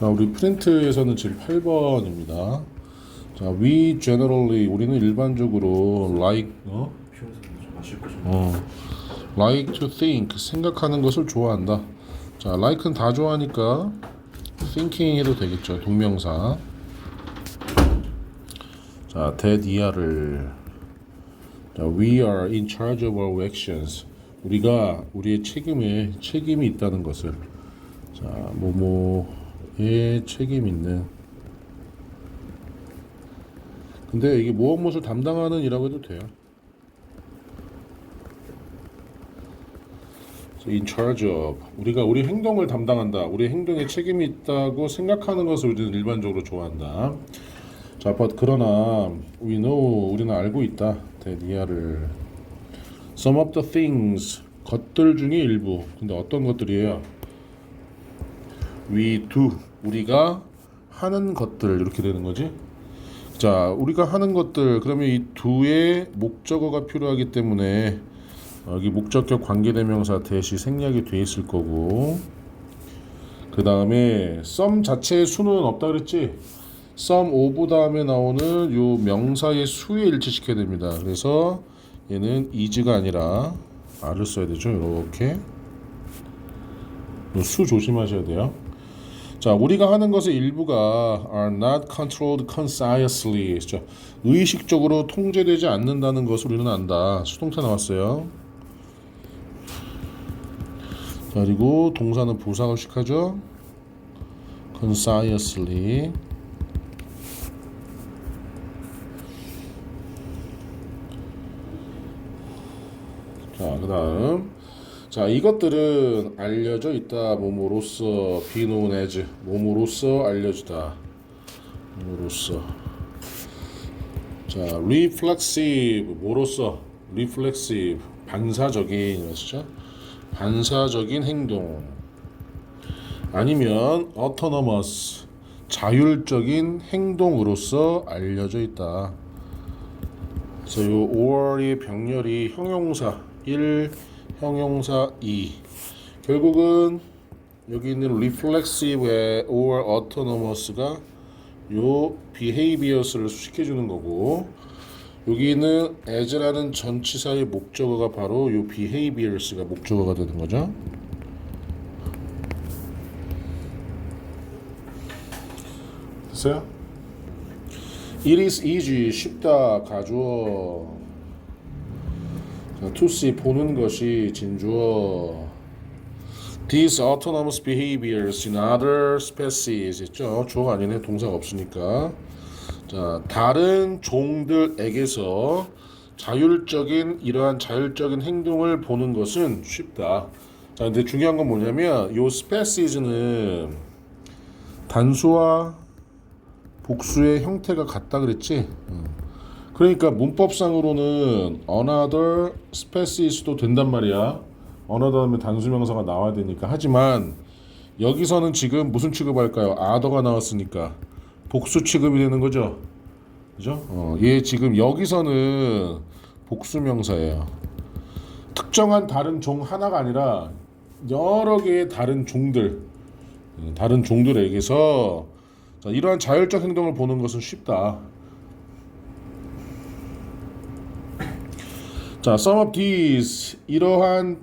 자, 우리 프린트에서는 지금 8번입니다. 자, we generally 우리는 일반적으로 like to think 생각하는 것을 좋아한다. 자, like는 다 좋아하니까 thinking 해도 되겠죠. 동명사. 자, that 이하를 자, we are in charge of our actions. 우리가 우리의 책임이 있다는 것을 자, 뭐뭐에 책임 있는 근데 이게 무엇을 담당하는 이라고 해도 돼요. in charge of 우리가 우리 행동을 담당한다. 우리 행동에 책임이 있다고 생각하는 것을 우리는 일반적으로 좋아한다. 자, but 그러나 we know 우리는 알고 있다. 대니아를 some of the things 것들 중에 일부. 근데 어떤 것들이에요? we do 우리가 하는 것들 이렇게 되는 거지. 자, 우리가 하는 것들 그러면 이 do에 목적어가 필요하기 때문에 여기 목적격 관계대명사 대시 생략이 돼 있을 거고 그 다음에 some 자체의 수는 없다 그랬지. some of 다음에 나오는 요 명사의 수에 일치시켜야 됩니다. 그래서 얘는 is가 아니라 r을 써야 되죠. 이렇게 수 조심하셔야 돼요. 자, 우리가 하는 것의 일부가 are not controlled consciously 의식적으로 통제되지 않는다는 것을 우리는 안다. 수동태 나왔어요. 자, 그리고 동사는 부사어식하죠. consciously 자, 그 다음 자, 이것들은 알려져 있다. 뭐뭐로써 be known as 뭐뭐로써 알려지다. 뭐로써 자, reflexive 뭐로써 reflexive 반사적인 것이죠. 반사적인 행동 아니면 autonomous 자율적인 행동으로서 알려져 있다. 그래서 요 5월의 병렬이 형용사 1, 형용사 2 결국은 여기 있는 reflexive의 or autonomous가 요 behaviors를 수식해주는 거고 여기 있는 as라는 전치사의 목적어가 바로 요 behaviors가 목적어가 되는 거죠. 됐어요? It is easy 쉽다 가주어 to see 보는 것이 진주어 These autonomous behaviors in other species 있죠. 주어가 아니네. 동사가 없으니까 자, 다른 종들에게서 이러한 자율적인 행동을 보는 것은 쉽다. 자, 근데 중요한 건 뭐냐면 요 species는 단수와 복수의 형태가 같다 그랬지. 그러니까 문법상으로는 another species도 된단 말이야. another 하면 단수명사가 나와야 되니까. 하지만 여기서는 지금 무슨 취급할까요? other가 나왔으니까 복수 취급이 되는 거죠. 그죠? 얘 지금 여기서는 복수명사예요. 특정한 다른 종 하나가 아니라 여러 개의 다른 종들에게서 자, 이러한 자율적 행동을 보는 것은 쉽다. 자, some of these 이러한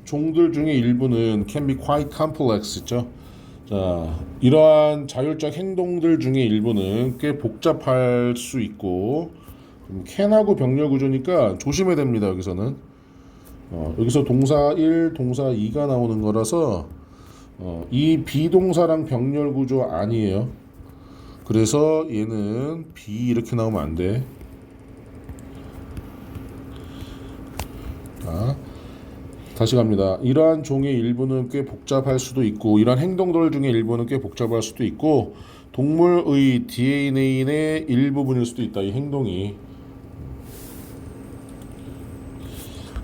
종들 중에 일부는 can be quite complex 있죠. 자, 이러한 자율적 행동들 중에 일부는 꽤 복잡할 수 있고 can하고 병렬 구조니까 조심해야 됩니다. 여기서는 여기서 동사 1, 동사 2가 나오는 거라서 이 비동사랑 병렬 구조 아니에요. 그래서 얘는 be 이렇게 나오면 안 돼. 자, 다시 갑니다. 이러한 종의 일부는 꽤 복잡할 수도 있고 이러한 행동들 중에 일부는 꽤 복잡할 수도 있고 동물의 DNA의 일부분일 수도 있다. 이 행동이.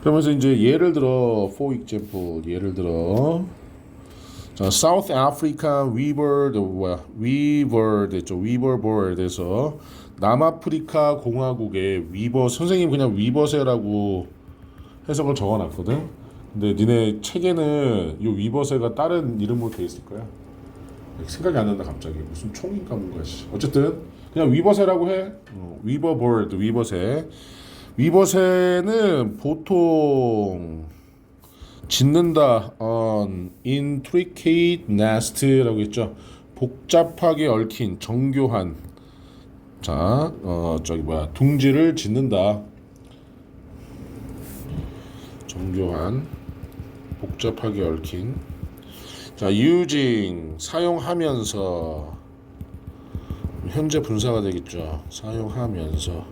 그러면서 이제 예를 들어 for example 예를 들어 자, South Africa Weaver Board에서 남아프리카 공화국의 위버 선생님 그냥 위버세라고 해석을 적어놨거든. 근데 니네 책에는 이 위버세가 다른 이름으로 돼 있을 거야. 생각이 안 난다 갑자기. 무슨 총인가 뭔가. 어쨌든 그냥 위버새라고 해. 위버버드, 위버새. 위버새는 보통 짓는다 on intricate nest라고 했죠. 복잡하게 얽힌 정교한 둥지를 짓는다. 정교한 복잡하게 얽힌. 자, using 사용하면서 현재 분사가 되겠죠. 사용하면서.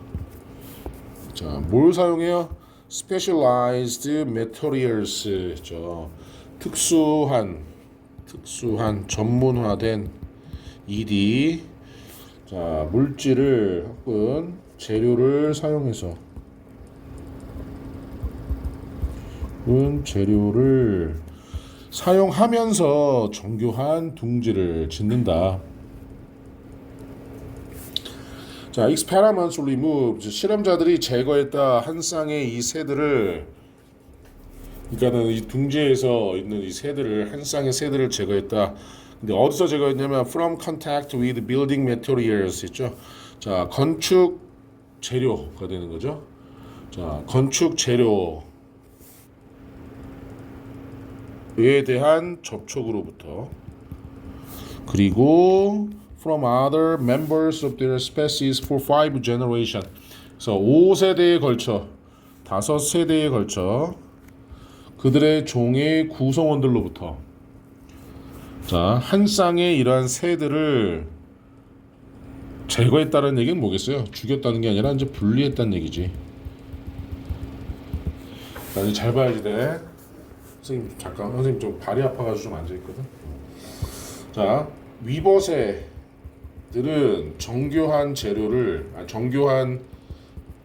자, 뭘 사용해요? specialized materials죠. 특수한 전문화된 ED. 자, 물질을 혹은 재료를 사용해서 재료를 사용하면서 정교한 둥지를 짓는다. 자, experiments removed. 실험자들이 제거했다. 한 쌍의 이 새들을, 그러니까는 이 둥지에서 있는 이 새들을, 한 쌍의 새들을 제거했다. 근데 어디서 제거했냐면 from contact with building materials 있죠. 자, 건축 재료가 되는 거죠. 자, 건축 재료에 대한 접촉으로부터. 그리고 from other members of their species for 5 generation. 그래서 5세대에 걸쳐, 5세대에 걸쳐 그들의 종의 구성원들로부터. 자, 한 쌍의 이러한 새들을 제거했다는 얘기는 뭐겠어요? 죽였다는 게 아니라 이제 분리했다는 얘기지. 나 이제 잘 봐야지 돼. 선생님 잠깐, 선생님 좀 발이 아파가지고 좀 앉아있거든. 자, 위버새들은 정교한 재료를, 정교한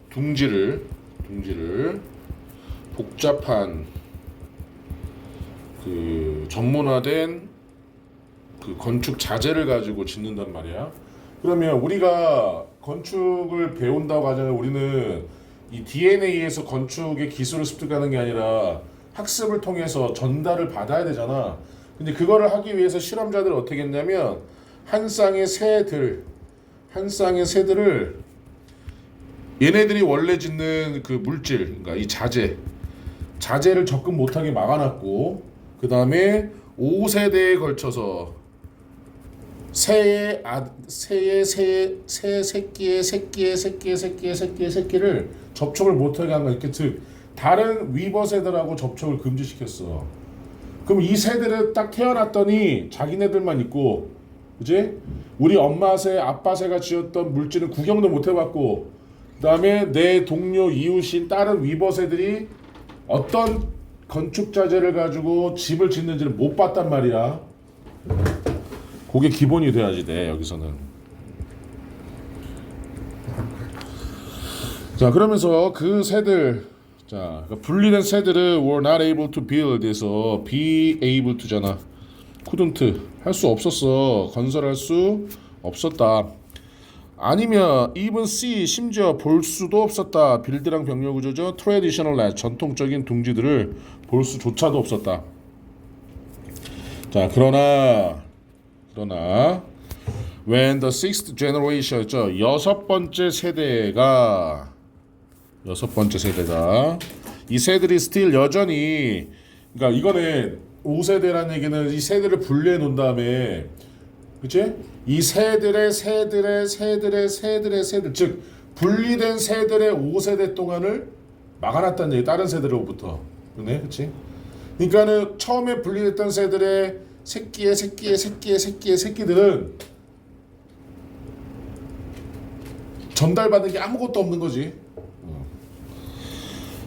둥지를 복잡한 그 전문화된 그 건축 자재를 가지고 짓는단 말이야. 그러면 우리가 건축을 배운다고 하잖아요. 우리는 이 DNA에서 건축의 기술을 습득하는 게 아니라 학습을 통해서 전달을 받아야 되잖아. 근데 그거를 하기 위해서 실험자들은 어떻게 했냐면 한 쌍의 새들을 얘네들이 원래 짓는 그 물질, 그러니까 이 자재를 접근 못하게 막아놨고, 그 다음에 5세대에 걸쳐서 새의 새끼를 접촉을 못하게 한 거야. 이렇게 즉 다른 위버새들하고 접촉을 금지시켰어. 그럼 이 새들은 딱 태어났더니 자기네들만 있고, 그지? 우리 엄마 새, 아빠 새가 지었던 물질은 구경도 못 해봤고, 그 다음에 내 동료, 이웃인 다른 위버새들이 어떤 건축 자재를 가지고 집을 짓는지를 못 봤단 말이야. 그게 기본이 돼야지 돼, 여기서는. 자, 그러면서 그 새들, 자, 분리된 새들은 were not able to build에서 be able to잖아. couldn't, 할 수 없었어. 건설할 수 없었다. 아니면 even see, 심지어 볼 수도 없었다. 빌드랑 병력 구조죠. traditional nest, 전통적인 둥지들을 볼 수조차도 없었다. 자, 그러나 when the sixth generation였죠. 여섯 번째 세대가 이 새들이 still 여전히, 그러니까 이거는 5세대라는 얘기는 이 새들을 분리해 놓은 다음에, 그치? 이 새들의 즉 분리된 새들의 5세대 동안을 막아놨다는 얘기. 다른 새들로부터. 그네, 그치? 그러니까는 처음에 분리됐던 새들의 새끼들은 전달받는 게 아무것도 없는 거지.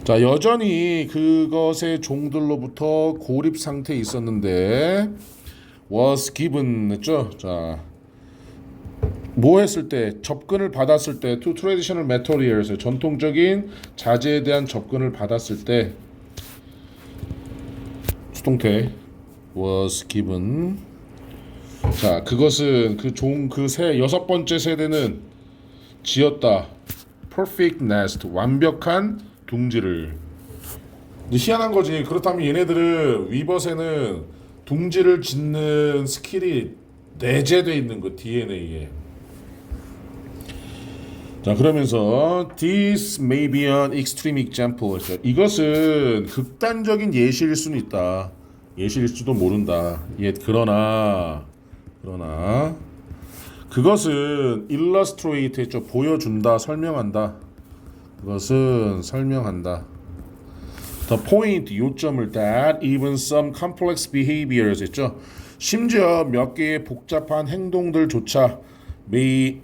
자, 여전히 그것의 종들로부터 고립 상태에 있었는데 was given 했죠. 자, 뭐 했을 때, 접근을 받았을 때 to traditional materials, 전통적인 자재에 대한 접근을 받았을 때, 수동태 was given. 자, 그것은 그 여섯 번째 세대는 지었다. perfect nest, 완벽한 둥지를. 근데 희한한 거지. 그렇다면 얘네들은 위버새는 둥지를 짓는 스킬이 내재돼 있는 거 DNA에. 자, 그러면서 this may be an extreme example. 이것은 극단적인 예시일 수는 있다. 예시일지도 모른다. 그러나 그것은 illustrate 했죠. 보여준다, 설명한다. 그것은 설명한다. The point, 요점을 that even some complex behaviors 했죠. 심지어 몇 개의 복잡한 행동들조차 may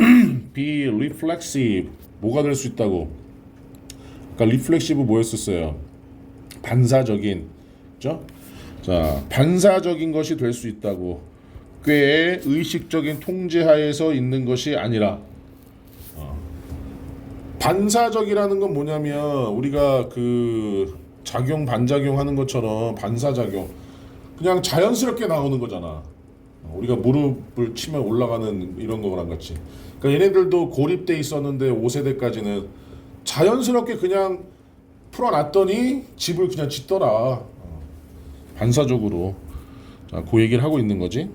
be reflexive. 뭐가 될 수 있다고? 그러니까 reflexive 뭐였었어요? 반사적인, 그죠? 자, 반사적인 것이 될 수 있다고. 꽤 의식적인 통제하에서 있는 것이 아니라. 반사적이라는 건 뭐냐면 우리가 그 작용 반작용 하는 것처럼 반사작용 그냥 자연스럽게 나오는 거잖아. 우리가 무릎을 치면 올라가는 이런 거랑 같이. 그러니까 얘네들도 고립돼 있었는데 5세대까지는 자연스럽게 그냥 풀어놨더니 집을 그냥 짓더라. 반사적으로. 자, 그 얘기를 하고 있는 거지.